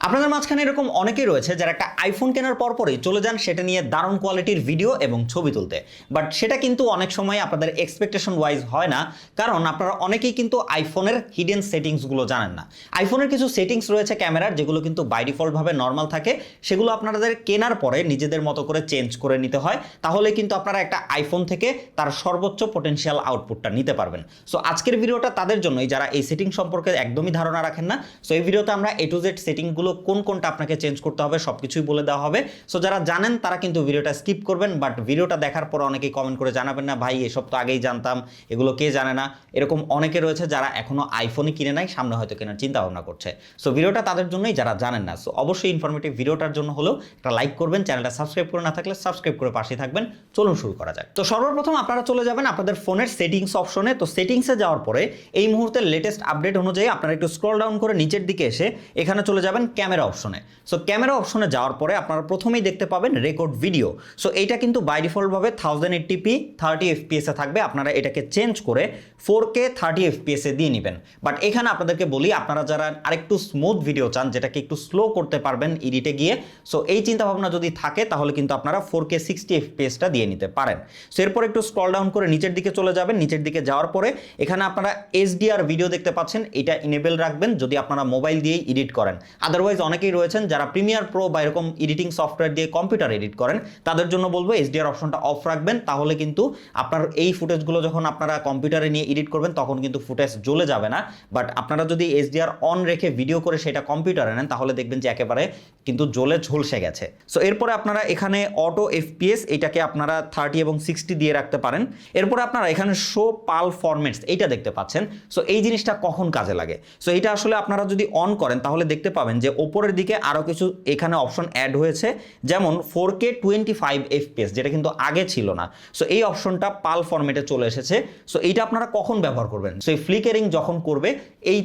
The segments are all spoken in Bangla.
আপনাদের মাঝখানে এরকম অনেকেই রয়েছে যারা একটা আইফোন কেনার পরপরই চলে যান সেটা নিয়ে দারুণ কোয়ালিটির ভিডিও এবং ছবি তুলতে, বাট সেটা কিন্তু অনেক সময় আপনাদের এক্সপেকটেশন ওয়াইজ হয় না, কারণ আপনারা অনেকেই কিন্তু আইফোনের হিডেন সেটিংসগুলো জানেন না। আইফোনের কিছু সেটিংস রয়েছে ক্যামেরার, যেগুলো কিন্তু বাই ডিফল্টভাবে নর্মাল থাকে, সেগুলো আপনাদের কেনার পরে নিজেদের মতো করে চেঞ্জ করে নিতে হয়, তাহলে কিন্তু আপনারা একটা আইফোন থেকে তার সর্বোচ্চ পটেনশিয়াল আউটপুটটা নিতে পারবেন। সো আজকের ভিডিওটা তাদের জন্যই যারা এই সেটিং সম্পর্কে একদমই ধারণা রাখেন না। সো এই ভিডিওতে আমরা A to Z সেটিংগুলো কোনটা আপনাকে চেঞ্জ করতে হবে সবকিছুই বলে দেওয়া হবে। সো যারা জানেন তারা কিন্তু ভিডিওটা স্কিপ করবেন, বাট ভিডিওটা দেখার পর অনেকেই কমেন্ট করে জানাবেন না ভাই এসব তো আগেই জানতাম, এগুলো কে জানে না। এরকম অনেকে রয়েছে যারা এখনো আইফোনই কিনে নাই, সামনে হয়তো কেনার চিন্তা ভাবনা করছে। সো ভিডিওটা তাদের জন্যই যারা জানেন না। সো অবশ্যই ইনফরমেটিভ ভিডিওটার জন্য হলেও একটা লাইক করবেন, চ্যানেলটা সাবস্ক্রাইব করে না থাকলে সাবস্ক্রাইব করে পাশে থাকবেন। চলুন শুরু করা যাক। তো সর্বপ্রথম আপনারা চলে যাবেন আপনাদের ফোনের সেটিংস অপশনে। তো সেটিংসে যাওয়ার পরে এই মুহূর্তের লেটেস্ট আপডেট অনুযায়ী আপনারা একটু স্ক্রল ডাউন করে নিচের দিকে এসে এখানে চলে যাবেন ক্যামেরা অপশনে। সো ক্যামেরা অপশনে যাওয়ার পরে আপনারা প্রথমেই দেখতে পাবেন রেকর্ড ভিডিও। সো এইটা কিন্তু বাই ডিফল্টভাবে 1080p 30 fps এ থাকবে, আপনারা এটাকে চেঞ্জ করে 4K 30 fps এ দিয়ে নেবেন। বাট এখানে আপনাদেরকে বলি, আপনারা যারা আরেকটু স্মুথ ভিডিও চান, যেটাকে একটু স্লো করতে পারবেন এডিটে গিয়ে, সো এই চিন্তা ভাবনা যদি থাকে তাহলে কিন্তু আপনারা 4K 60 fps টা দিয়ে নিতে পারেন। সো এরপর একটু স্ক্রল ডাউন করে নিচের দিকে চলে যাবেন। নিচের দিকে যাওয়ার পরে এখানে আপনারা HDR ভিডিও দেখতে পাচ্ছেন, এটা ইনেবল রাখবেন যদি আপনারা মোবাইল দিয়েই এডিট করেন। আদারওয়াইজ অনেকেই রয়েছেন যারা প্রিমিয়ার প্রো বা এরকম এডিটিং সফটওয়্যার দিয়ে কম্পিউটার এডিট করেন, তাদের জন্য বলবো HDR অপশনটা অফ রাখবেন। তাহলে কিন্তু আপনার এই ফুটেজগুলো যখন আপনারা কম্পিউটারে নিয়ে এডিট করবেন তখন কিন্তু ফুটেজ জ্বলে যাবে না। বাট আপনারা যদি HDR অন রেখে ভিডিও করে সেটা কম্পিউটারে নেন তাহলে দেখবেন যে একেবারে কিন্তু জ্বলে ঝলসে গেছে। সো এরপরে আপনারা এখানে অটো FPS এটাকে আপনারা 30 এবং 60 দিয়ে রাখতে পারেন। এরপরে আপনারা এখানে শো পাল ফরম্যাটস এইটা দেখতে পাচ্ছেন। সো এই জিনিসটা কখন কাজে লাগে? সো এটা আসলে আপনারা যদি অন করেন তাহলে দেখতে পাবেন যে ওপরের দিকে আরও কিছু এখানে অপশন অ্যাড হয়েছে, যেমন 4K 25 fps, যেটা কিন্তু আগে ছিল না। সো এই অপশনটা পাল ফরম্যাটে চলে এসেছে। সো এইটা আপনারা কখন ব্যবহার করবেন? সো এই ফ্লিকারিং যখন করবে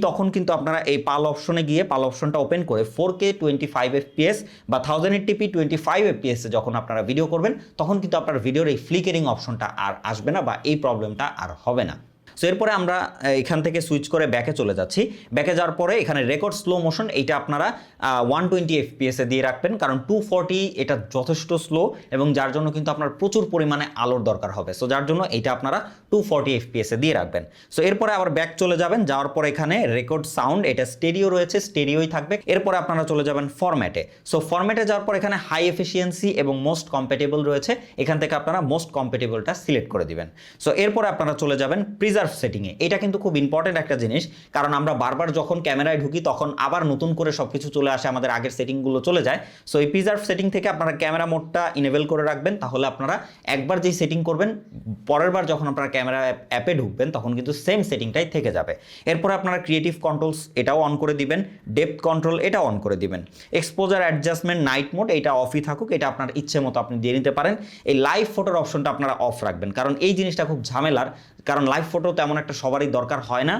তখন কিন্তু আপনারা এই পাল অপশনে গিয়ে পাল অপশনটা ওপেন করে 4K 25 fps বা 1080p 25 fps এ যখন আপনারা ভিডিও করবেন তখন কিন্তু আপনার ভিডিওর এই ফ্লিকারিং অপশনটা আর আসবে না বা এই প্রবলেমটা আর হবে না। সো এরপরে আমরা এখান থেকে সুইচ করে ব্যাকে চলে যাচ্ছি। ব্যাকে যাওয়ার পরে এখানে রেকর্ড স্লো মোশন এইটা আপনারা 120 fps এ দিয়ে রাখবেন, কারণ 240 এটা যথেষ্ট স্লো এবং যার জন্য কিন্তু আপনার প্রচুর পরিমাণে আলোর দরকার হবে। সো যার জন্য এইটা আপনারা 240 fps এ দিয়ে রাখবেন। সো এরপরে আবার ব্যাক চলে যাবেন, যাওয়ার পরে এখানে রেকর্ড সাউন্ড এটা স্টেরিও রয়েছে, স্টেরিওই থাকবে। এরপরে আপনারা চলে যাবেন ফরম্যাটে। সো ফরম্যাটে যাওয়ার পর এখানে হাই এফিসিয়েন্সি এবং মোস্ট কম্প্যাটেবল রয়েছে, এখান থেকে আপনারা মোস্ট কম্প্যাটেবলটা সিলেক্ট করে দিবেন। সো এরপরে আপনারা চলে যাবেন প্রিজার্ভ সেটিংয়ে। এটা কিন্তু খুব ইম্পর্টেন্ট একটা জিনিস, কারণ আমরা বারবার যখন ক্যামেরায় ঢুকি তখন আবার নতুন করে সবকিছু চলে আসে, আমাদের আগের সেটিংগুলো চলে যায়। সো এই প্রিজার্ভ সেটিং থেকে আপনারা ক্যামেরা মোডটা ইনেবল করে রাখবেন, তাহলে আপনারা একবার যেই সেটিং করবেন পরের বার যখন আপনারা ক্যামেরা অ্যাপে ঢুকবেন তখন কিন্তু সেম সেটিংটাই থেকে যাবে। এরপরে আপনারা ক্রিয়েটিভ কন্ট্রোলস এটাও অন করে দিবেন, ডেপথ কন্ট্রোল এটাও অন করে দিবেন, এক্সপোজার অ্যাডজাস্টমেন্ট নাইট মোড এটা অফই থাকুক, এটা আপনার ইচ্ছে মতো আপনি দিয়ে নিতে পারেন। এই লাইভ ফটোর অপশনটা আপনারা অফ রাখবেন, কারণ এই জিনিসটা খুব ঝামেলার, কারণ লাইভ ফটো তেমন একটা সবারই দরকার হয় না,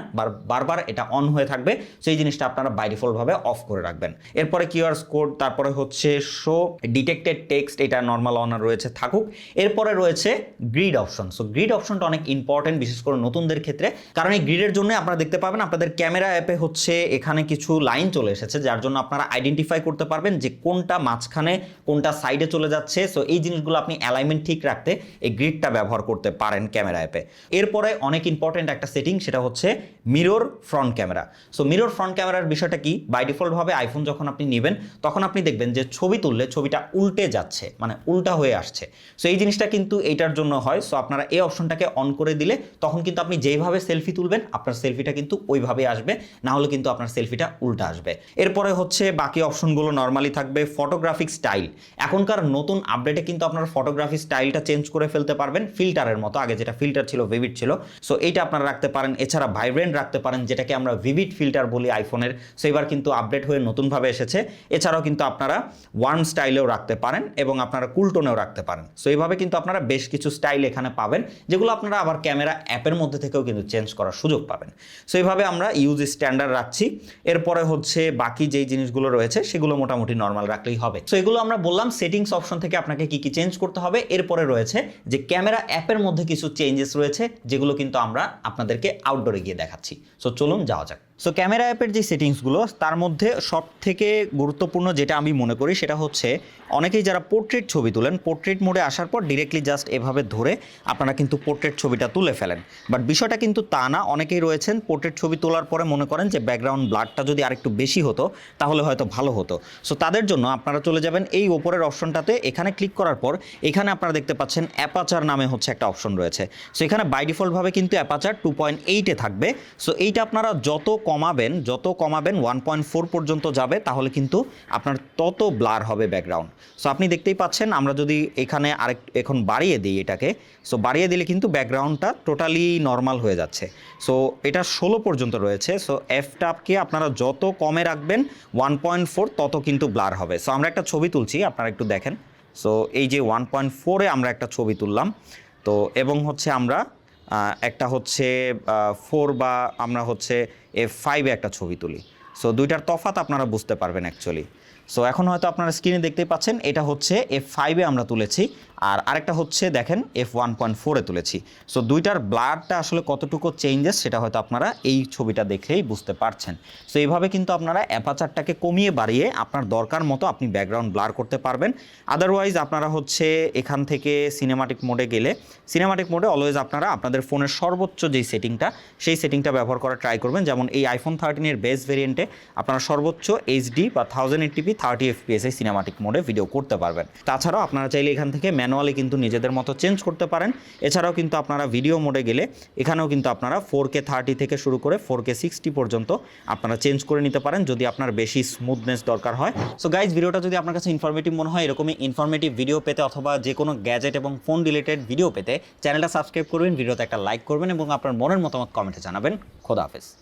বারবার এটা অন হয়ে থাকবে। সেই জিনিসটা আপনারা বাই ডিফল্টভাবে অফ করে রাখবেন। এরপরে কিউআর কোড, তারপরে হচ্ছে শো ডিটেক্টেড টেক্সট এটা নর্মাল অন রয়েছে থাকুক। এরপরে রয়েছে গ্রিড অপশন। সো গ্রিড অপশনটা অনেক ইম্পর্টেন্ট, বিশেষ করে নতুনদের ক্ষেত্রে, কারণ এই গ্রিডের জন্য আপনারা দেখতে পাবেন আপনাদের ক্যামেরা অ্যাপে হচ্ছে এখানে কিছু লাইন চলে এসেছে, যার জন্য আপনারা আইডেন্টিফাই করতে পারবেন যে কোনটা মাঝখানে কোনটা সাইডে চলে যাচ্ছে। সো এই জিনিসগুলো আপনি অ্যালাইনমেন্ট ঠিক রাখতে এই গ্রিডটা ব্যবহার করতে পারেন ক্যামেরা অ্যাপে। এরপরে অনেক ইম্পর্টেন্ট একটা সেটিং, সেটা হচ্ছে mirror front camera. So mirror front ক্যামেরার বিষয়টা কি? বাই ডিফল্টভাবে আইফোন যখন আপনি নেবেন তখন আপনি দেখবেন যে ছবি তুললে ছবিটা উল্টে যাচ্ছে, মানে উল্টা হয়ে আসছে। সো এই জিনিসটা কিন্তু এইটার জন্য হয়। সো আপনারা এই অপশনটাকে অন করে দিলে তখন কিন্তু আপনি যেইভাবে সেলফি তুলবেন আপনার সেলফিটা কিন্তু ওইভাবে আসবে, না হলে কিন্তু আপনার সেলফিটা উল্টা আসবে। এরপরে হচ্ছে বাকি অপশনগুলো নর্মালি থাকবে। ফটোগ্রাফিক স্টাইল, এখনকার নতুন আপডেটে কিন্তু আপনারা ফটোগ্রাফি স্টাইলটা চেঞ্জ করে ফেলতে পারবেন ফিল্টারের মতো। আগে যেটা ফিল্টার ছিল ভিভিড ছিল, সো এইটা আপনারা রাখতে পারেন। এছাড়া ভাইব্রেন্ট রাখতে পারেন, যেটাকে আমরা ভিভিড ফিল্টার বলি আইফোনের। সো এবার কিন্তু আপডেট হয়ে নতুনভাবে এসেছে। এছাড়াও কিন্তু আপনারা ওয়ার্ম স্টাইলেও রাখতে পারেন এবং আপনারা কুল টোনেও রাখতে পারেন। সো এইভাবে কিন্তু আপনারা বেশ কিছু স্টাইল এখানে পাবেন, যেগুলো আপনারা আবার ক্যামেরা অ্যাপের মধ্যে থেকেও কিন্তু চেঞ্জ করার সুযোগ পাবেন। সো এইভাবে আমরা ইউজ স্ট্যান্ডার্ড রাখছি। এরপরে হচ্ছে বাকি যেই জিনিসগুলো রয়েছে সেগুলো মোটামুটি নর্মাল রাখলেই হবে। সো এগুলো আমরা বললাম সেটিংস অপশন থেকে আপনাকে কি কি চেঞ্জ করতে হবে। এরপরে রয়েছে যে ক্যামেরা অ্যাপের মধ্যে কিছু চেঞ্জেস রয়েছে, যে যেগুলো কিন্তু আমরা আপনাদেরকে আউটডোরে গিয়ে দেখাচ্ছি। সো চলুন যাওয়া যাক। সো ক্যামেরা অ্যাপের যে সেটিংসগুলো তার মধ্যে সব থেকে গুরুত্বপূর্ণ যেটা আমি মনে করি সেটা হচ্ছে অনেকেই যারা পোর্ট্রেট ছবি তুলেন, পোর্ট্রেট মোডে আসার পর ডিরেক্টলি জাস্ট এভাবে ধরে আপনারা কিন্তু পোর্ট্রেট ছবিটা তুলে ফেলেন। বাট বিষয়টা কিন্তু তা না। অনেকেই রয়েছেন পোর্ট্রেট ছবি তোলার পরে মনে করেন যে ব্যাকগ্রাউন্ড ব্লারটা যদি আরেকটু বেশি হতো তাহলে হয়তো ভালো হতো। সো তাদের জন্য আপনারা চলে যাবেন এই ওপরের অপশনটাতে, এখানে ক্লিক করার পর এখানে আপনারা দেখতে পাচ্ছেন অ্যাপাচার নামে হচ্ছে একটা অপশন রয়েছে। সো এখানে বাই ডিফল্টভাবে কিন্তু অ্যাপাচার 2.8-এ থাকবে। সো এইটা আপনারা যত কমাবেন 1.4 পর্যন্ত যাবে তাহলে কিন্তু আপনার তত ব্লার হবে ব্যাকগ্রাউন্ড। সো আপনি দেখতেই পাচ্ছেন আমরা যদি এখানে এখন বাড়িয়ে দিই এটাকে, সো বাড়িয়ে দিলে কিন্তু ব্যাকগ্রাউন্ডটা টোটালি নর্মাল হয়ে যাচ্ছে। সো এটা 16 পর্যন্ত রয়েছে। সো এফটাপকে আপনারা যত কমে রাখবেন 1.4 তত কিন্তু ব্লার হবে। সো আমরা একটা ছবি তুলছি, আপনারা একটু দেখেন। সো এই যে 1.4-এ আমরা একটা ছবি তুললাম, তো এবং হচ্ছে আমরা একটা হচ্ছে 4 বা আমরা হচ্ছে F5-এ একটা ছবি তুলি। সো দুইটার তফাৎ আপনারা বুঝতে পারবেন অ্যাকচুয়ালি। সো এখন হয়তো আপনারা স্ক্রিনে দেখতেই পাচ্ছেন এটা হচ্ছে F5-এ আমরা তুলেছি, আর আরেকটা হচ্ছে দেখেন F1.4-এ তুলেছি। সো দুইটার ব্লারটা আসলে কতটুকু চেঞ্জেস সেটা হয়তো আপনারা এই ছবিটা দেখেই বুঝতে পারছেন। সো এইভাবে কিন্তু আপনারা অ্যাপাচারটাকে কমিয়ে বাড়িয়ে আপনার দরকার মতো আপনি ব্যাকগ্রাউন্ড ব্লার করতে পারবেন। আদারওয়াইজ আপনারা হচ্ছে এখান থেকে সিনেমাটিক মোডে গেলে, সিনেমাটিক মোডে অলওয়েজ আপনারা আপনাদের ফোনের সর্বোচ্চ যেই সেটিংটা সেই সেটিংটা ব্যবহার করার ট্রাই করবেন। যেমন এই আইফোন 13-এর বেস ভেরিয়েন্টে আপনারা সর্বোচ্চ HD বা 1080p 30 fps এই সিনেমাটিক মোডে ভিডিও করতে পারবেন। তাছাড়াও আপনারা চাইলে এখান থেকে ম্যানুয়ালি কিন্তু নিজেদের মতো চেঞ্জ করতে পারেন। এছাড়াও কিন্তু আপনারা ভিডিও মোডে গেলে এখানেও কিন্তু আপনারা 4K 30 থেকে শুরু করে 4K 60 পর্যন্ত আপনারা চেঞ্জ করে নিতে পারেন যদি আপনার বেশি স্মুথনেস দরকার হয়। সো গাইজ, ভিডিওটা যদি আপনার কাছে ইনফরমেটিভ মনে হয়, এরকমই ইনফরমেটিভ ভিডিও পেতে অথবা যে কোনো গ্যাজেট এবং ফোন রিলেটেড ভিডিও পেতে চ্যানেলটা সাবস্ক্রাইব করবেন, ভিডিওতে একটা লাইক করবেন এবং আপনার মনের মতামত কমেন্টে জানাবেন। খোদা হাফেজ।